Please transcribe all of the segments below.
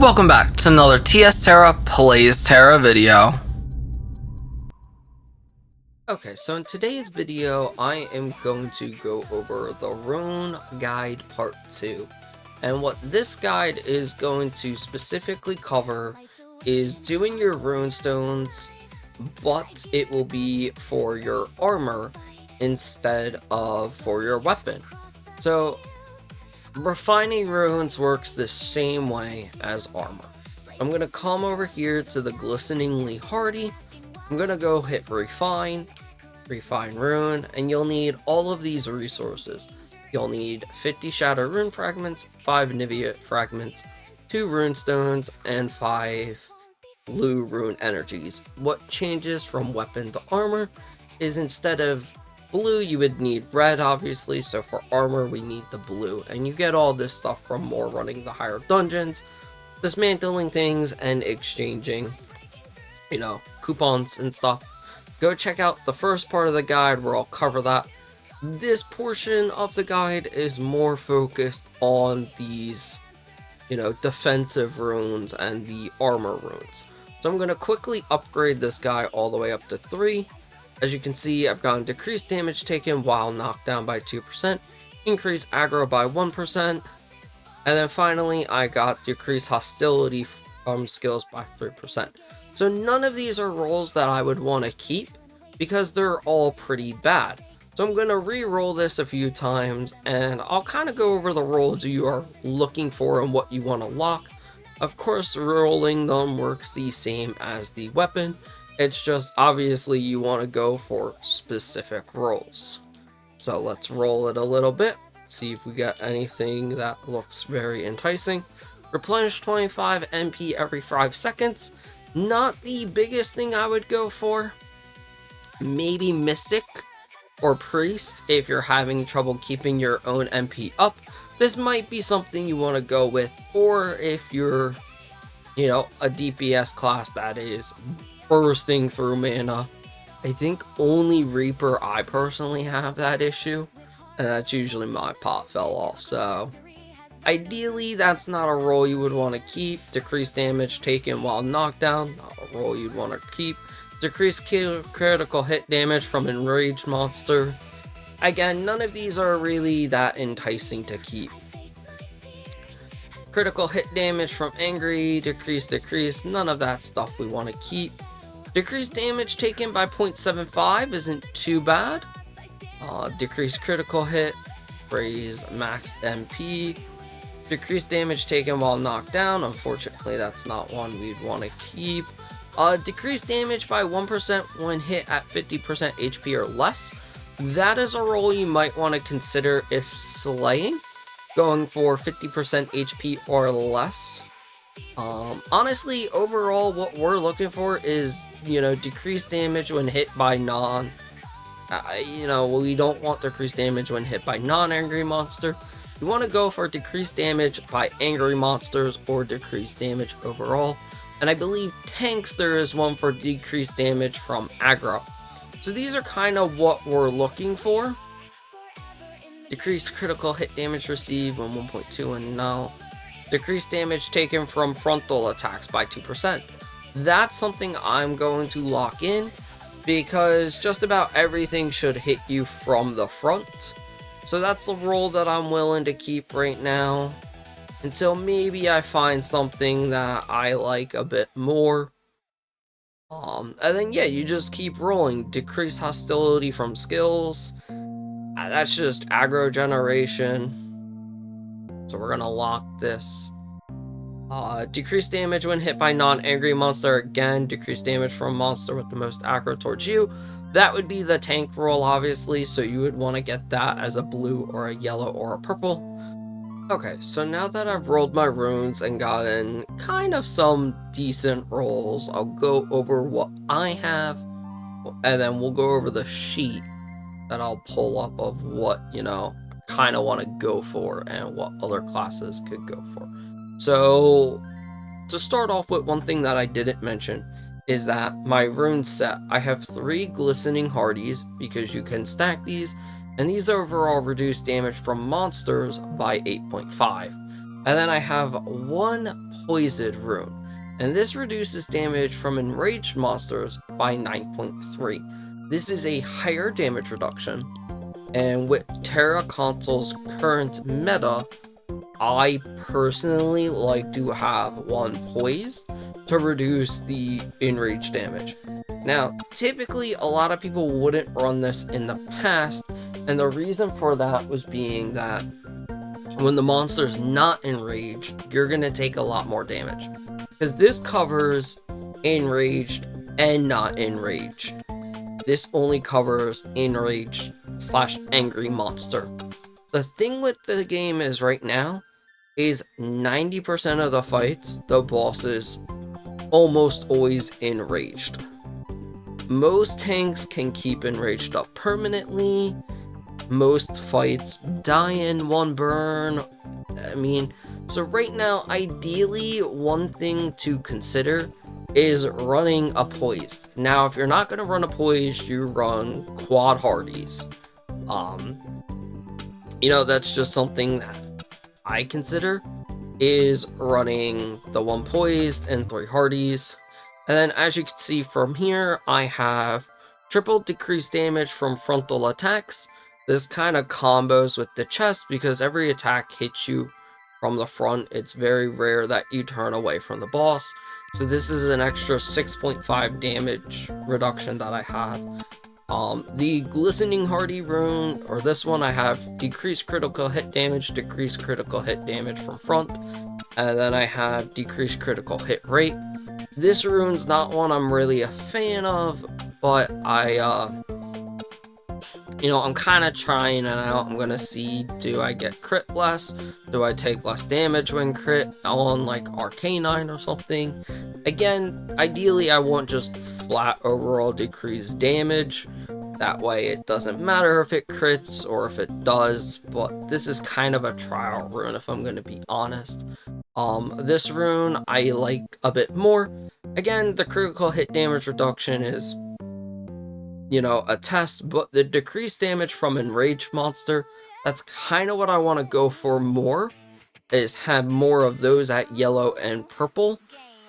Welcome back to another Tera Plays Tera video. Okay, so in today's video, I am going to go over the Rune Guide Part 2. And what this guide is going to specifically cover is doing your runestones, but it will be for your armor instead of for your weapon. So refining runes works the same way as armor. I'm going to come over here to the glisteningly hardy. I'm going to go hit refine rune, and you'll need all of these resources. You'll need 50 shatter rune fragments, 5 Nivea fragments, 2 rune stones, and 5 blue rune energies. What changes from weapon to armor is instead of blue, you would need red, obviously, so for armor, we need the blue. And you get all this stuff from more running the higher dungeons, dismantling things, and exchanging, coupons and stuff. Go check out the first part of the guide where I'll cover that. This portion of the guide is more focused on these, defensive runes and the armor runes. So I'm going to quickly upgrade this guy all the way up to 3. As you can see, I've gotten decreased damage taken while knocked down by 2%, increased aggro by 1%, and then finally I got decreased hostility from skills by 3%. So none of these are rolls that I would want to keep because they're all pretty bad. So I'm going to re-roll this a few times, and I'll kind of go over the rolls you are looking for and what you want to lock. Of course, rolling them works the same as the weapon. It's just, obviously, you want to go for specific rolls. So let's roll it a little bit, see if we got anything that looks very enticing. Replenish 25 MP every 5 seconds. Not the biggest thing I would go for. Maybe Mystic or Priest if you're having trouble keeping your own MP up. This might be something you want to go with, or if you're, a DPS class that is bursting through mana. I think only Reaper I personally have that issue, and that's usually my pot fell off. So ideally that's not a roll you would want to keep. Decreased damage taken while knocked down, not a roll you'd want to keep. Decreased critical hit damage from Enraged monster. Again, none of these are really that enticing to keep. Critical hit damage from Angry, decrease, none of that stuff we want to keep. Decreased damage taken by 0.75 isn't too bad. Decreased critical hit, raise max MP. Decreased damage taken while knocked down, unfortunately that's not one we'd want to keep. Decreased damage by 1% when hit at 50% HP or less. That is a roll you might want to consider if slaying, going for 50% HP or less. Honestly, overall, what we're looking for is, decreased damage when hit by we don't want decreased damage when hit by non-angry monster. You want to go for decreased damage by angry monsters or decreased damage overall. And I believe tanks, there is one for decreased damage from aggro. So these are kind of what we're looking for. Decreased critical hit damage received when 1.2 and null. Decreased damage taken from frontal attacks by 2%. That's something I'm going to lock in because just about everything should hit you from the front. So that's the roll that I'm willing to keep right now until maybe I find something that I like a bit more. And then you just keep rolling. Decrease hostility from skills. That's just aggro generation. So we're gonna lock this. Decreased damage when hit by non-angry monster. Again, decreased damage from monster with the most aggro towards you. That would be the tank roll, obviously, so you would want to get that as a blue or a yellow or a purple. Okay, so now that I've rolled my runes and gotten kind of some decent rolls, I'll go over what I have, and then we'll go over the sheet that I'll pull up of what, kind of want to go for and what other classes could go for. So, to start off with, one thing that I didn't mention is that my rune set, I have 3 glistening hardies because you can stack these, and these overall reduce damage from monsters by 8.5. And then I have one Poised Rune, and this reduces damage from enraged monsters by 9.3. This is a higher damage reduction, and with Tera Console's current meta, I personally like to have one Poised to reduce the enraged damage. Now, typically a lot of people wouldn't run this in the past, and the reason for that was being that when the monster's not enraged, you're gonna take a lot more damage. Because this covers enraged and not enraged. This only covers enraged / angry monster. The thing with the game is right now, is 90% of the fights, the boss is almost always enraged. Most tanks can keep enraged up permanently. Most fights die in one burn. I mean, so right now, ideally, one thing to consider is running a Poised. Now, if you're not going to run a Poised, you run quad hardies. You know, that's just something that I consider is running the one Poised and 3 hardies. And then as you can see from here, I have triple decreased damage from frontal attacks. This kind of combos with the chest because every attack hits you from the front. It's very rare that you turn away from the boss. So this is an extra 6.5 damage reduction that I have. The Glistening Hardy rune, or this one, I have decreased critical hit damage from front, and then I have decreased critical hit rate. This rune's not one I'm really a fan of, but I'm kind of trying it out. I'm gonna see, do I get crit less? Do I take less damage when crit on like Arcanine or something? Again, ideally I want just flat overall decreased damage. That way it doesn't matter if it crits or if it does, but this is kind of a trial rune if I'm gonna be honest. This rune I like a bit more. Again, the critical hit damage reduction is, a test, but the decreased damage from enraged monster, that's kind of what I want to go for more, is have more of those at yellow and purple.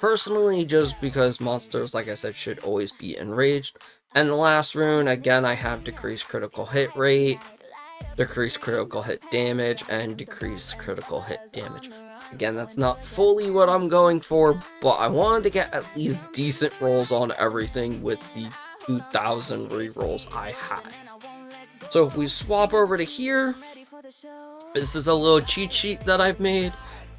Personally, just because monsters, like I said, should always be enraged. And the last rune, again, I have decreased critical hit rate, decreased critical hit damage, and decreased critical hit damage. Again, that's not fully what I'm going for, but I wanted to get at least decent rolls on everything with the 2,000 rerolls I had. So if we swap over to here, this is a little cheat sheet that I've made.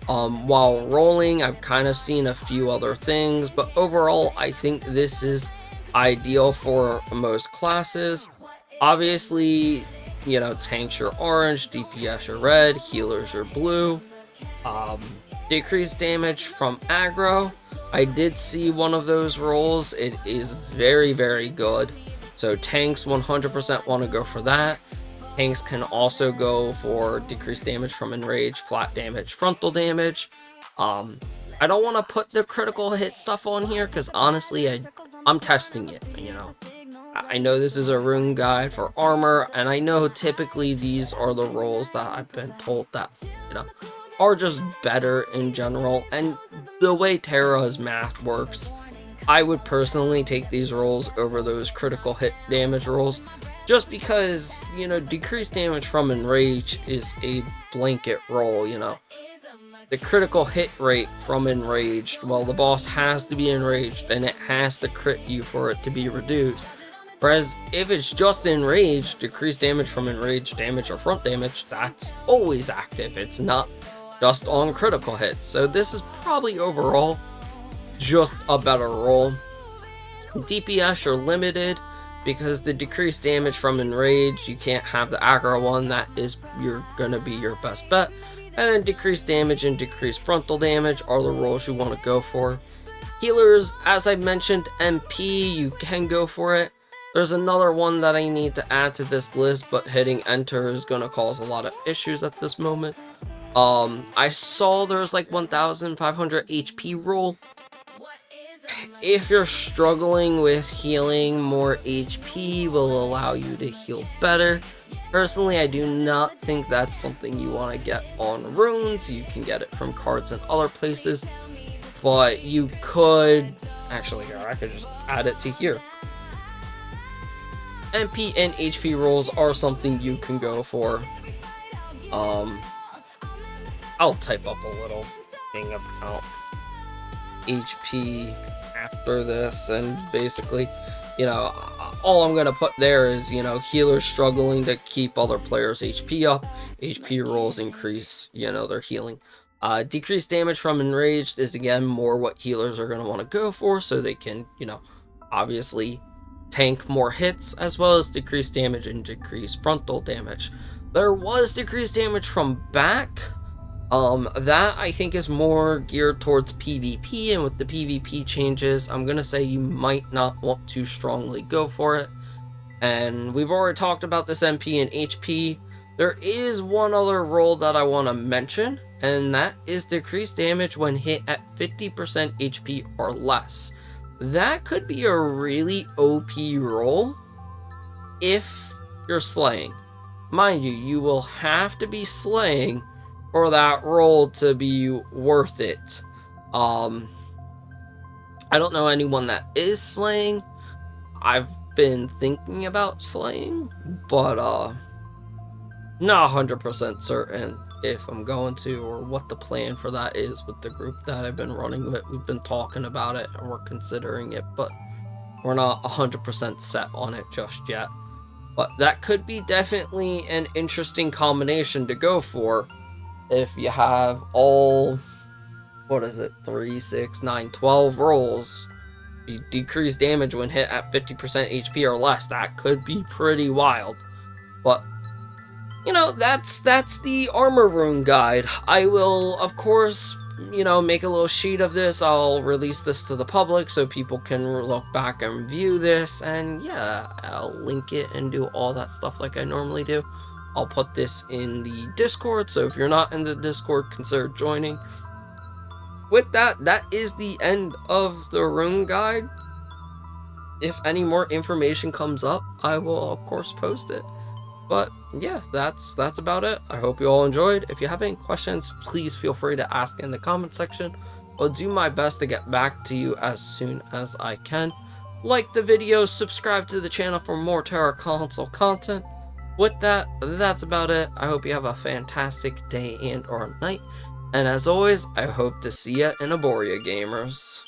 While rolling, I've kind of seen a few other things, but overall, I think this is ideal for most classes. Obviously, tanks are orange, DPS are red, healers are blue. Decreased damage from aggro. I did see one of those rolls. It is very, very good. So tanks 100% want to go for that. Tanks can also go for decreased damage from enrage, flat damage, frontal damage. I don't want to put the critical hit stuff on here because honestly, I'm testing it, I know this is a rune guide for armor, and I know typically these are the rolls that I've been told that, are just better in general. And the way Tera's math works, I would personally take these rolls over those critical hit damage rolls, just because, decreased damage from enrage is a blanket roll, The critical hit rate from enraged, well, the boss has to be enraged and it has to crit you for it to be reduced. Whereas if it's just enraged, decreased damage from enraged damage or front damage, that's always active. It's not just on critical hits. So this is probably overall just a better roll. DPS are limited because the decreased damage from enraged, you can't have the aggro one. That is gonna be your best bet. And then decreased damage and decreased frontal damage are the rolls you want to go for. Healers, as I mentioned, MP, you can go for it. There's another one that I need to add to this list, but hitting enter is going to cause a lot of issues at this moment. I saw there's like 1,500 HP roll. If you're struggling with healing, more HP will allow you to heal better. Personally, I do not think that's something you want to get on runes. You can get it from cards in other places, but you could actually here, I could just add it to here. MP and HP rolls are something you can go for. I'll type up a little thing about HP after this, and basically, you know, all I'm gonna put there is, you know, healers struggling to keep other players' HP up. HP rolls increase, you know, their healing. Decreased damage from Enraged is again more what healers are gonna want to go for, so they can, you know, obviously tank more hits, as well as decreased damage and decreased frontal damage. There was decreased damage from back. That I think is more geared towards PvP, and with the PvP changes, I'm gonna say you might not want to strongly go for it. And we've already talked about this MP and HP. There is one other role that I want to mention, and that is decreased damage when hit at 50% HP or less. That could be a really OP role if you're slaying. Mind you, you will have to be slaying for that role to be worth it. I don't know anyone that is slaying. I've been thinking about slaying, but not 100% certain if I'm going to, or what the plan for that is with the group that I've been running with. We've been talking about it and we're considering it, but we're not 100% set on it just yet. But that could be definitely an interesting combination to go for if you have all, what is it, 3, 6, 9, 12 rolls. You decrease damage when hit at 50% HP or less. That could be pretty wild. But, you know, that's the armor rune guide. I will, of course, you know, make a little sheet of this. I'll release this to the public so people can look back and view this. And yeah, I'll link it and do all that stuff like I normally do. I'll put this in the Discord, so if you're not in the Discord, consider joining. With that, that is the end of the rune guide. If any more information comes up, I will of course post it. But yeah, that's about it. I hope you all enjoyed. If you have any questions, please feel free to ask in the comment section. I'll do my best to get back to you as soon as I can. Like the video, subscribe to the channel for more Tera Console content. With that, that's about it. I hope you have a fantastic day and or night. And as always, I hope to see ya in Aboria, gamers.